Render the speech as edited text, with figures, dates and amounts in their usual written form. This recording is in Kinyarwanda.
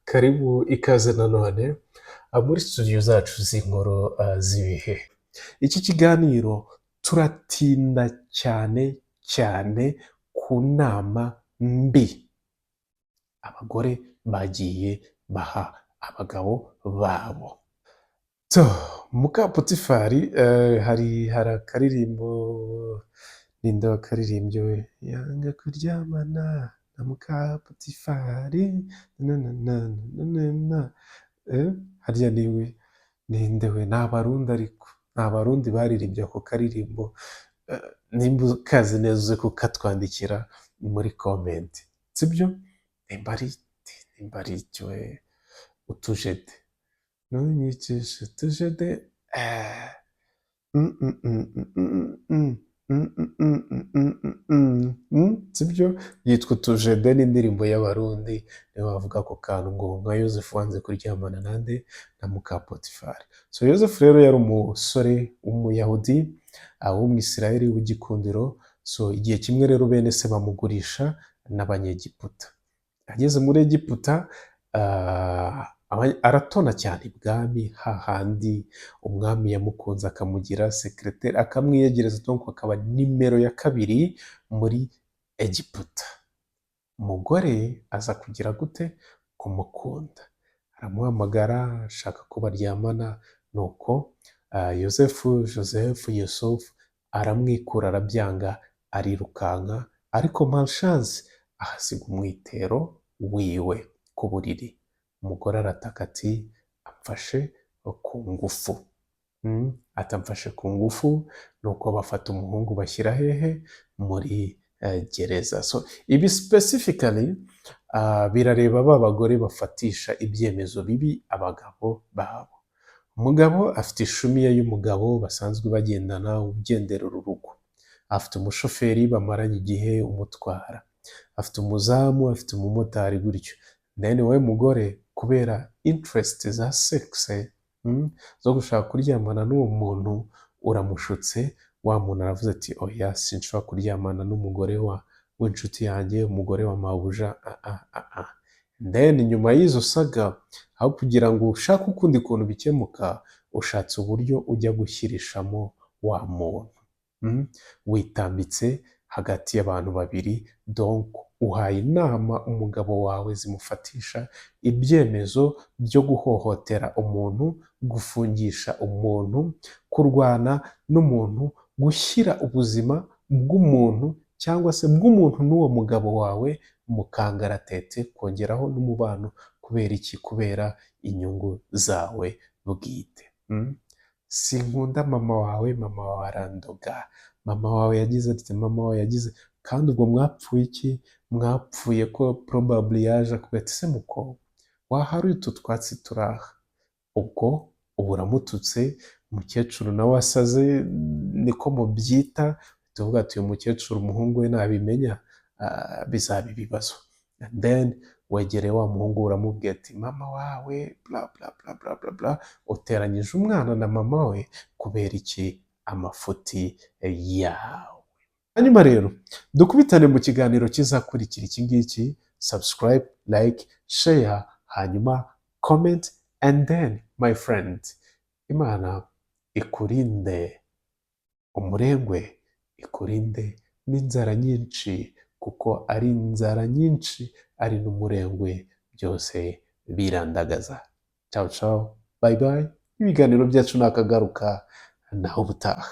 Karibu ikaze nanone muri studio zacu z'inkuru z'ibihe. Iki kiganiro turatinda cyane cyane ku nama mbi abagore bagiye baha abagabo babo. So, Mukapotifari hari akaririmbo ninde wakaririmbye we yanga kuryamana na Mukapotifari na harya ninde we ni abarundi ariko ni abarundi baririmbye ako karirimbo. Nimba ukazi neza uze kukatwandikira muri komenti sibyo. nimba ari icyo utujede ntunyicishe utujede sibyo yitwa utujede n'indirimbo y'abarundi niyo bavuga ako kantu ngo nka Yozefu wanze kuryamana nande na Mukapotifari. So Yozefu rero yari umusore w'umuyahudi w'umwisirayeli w'igikundiro. So igihe kimwe rero bene se bamugurisha n'abanyegiputa. Ageze muri Egiputa aratona cyane ibwami, hahandi umwami yamukunze akamugira sekreteri akamwiyegereza, donc akaba nimero ya kabiri muri Egiputa. Umugore aza kugira gute kumukunda, aramuhamagara ashaka ko baryamana, nuko Yosefu aramwikura arabyanga arirukanka, ariko malchance ahasiga umwitero wiwe ku buriri. Umugore arataka ati amfashe ku ngufu. Atamfashe ku ngufu, nuko bafata umuhungu bashyira hehe muri gereza. So ibi specifically birareba ba bagore bafatisha ibyemezo bibi abagabo babo. Umugabo afite ishumi ye y'umugabo basanzwe bagendana ugendera urugo, afite umushoferi bamaranye igihe umutwara, afite umuzamu, afite umumotari gutyo. Then we mugore kubera interest za sexe zo gushaka kuryamana n'uwo muntu uramushutse, wa muntu aravuze ati oya sinshobora kuryamana n'umugore w'inshuti yanjye, umugore wa mabuja. Then nyuma y'izo saga, aho kugira ngo ushake ukundi kuntu bikemuka, ushatse uburyo ujya gushyirishamo wa muntu. Witambitse hagati y'abantu babiri, donc uhaye inama umugabo wawe zimufatisha ibyemezo byo guhohotera umuntu, gufungisha umuntu, kurwana n'umuntu, gushyira ubuzima bw'umuntu cyangwa se bw'umuntu n'uwo mugabo wawe mu kangaratete, kongeraho n'umubano. Kubera iki? Kubera inyungu zawe bwite. Sinkunda mama wawe, mama wawe arandoga, mama wawe yagize ati, mama wawe yagize. Kandi ubwo mwapfuye iki? Mwapfuye ko probably yaje akubwira ati se muko waharuye utu twatsi turaha. Ubwo ubu uramututse, umukecuru nawe asaze, niko mubyita. Tuvuga ati uyu mukecuru umuhungu we nabimenya bizaba ibibazo. And then wegereye wa muhungu uramubwira ati mama wawe bla bla bla bla bla bla. Uteranyije umwana na mama we kubera iki? Amafuti yawe. Hanyuma rero dukubitane mu kiganiro kizakurikira iki ngiki. Subscribe, like, share, hanyuma comment, and then my friend, Imana ikurinde umurengwe, ikurinde n'inzara nyinshi, kuko ari inzara nyinshi ari n'umurengwe, byose birandagaza. Ciao ciao, bye bye. Ibiganiro byacu nakagaruka naho ubutaha.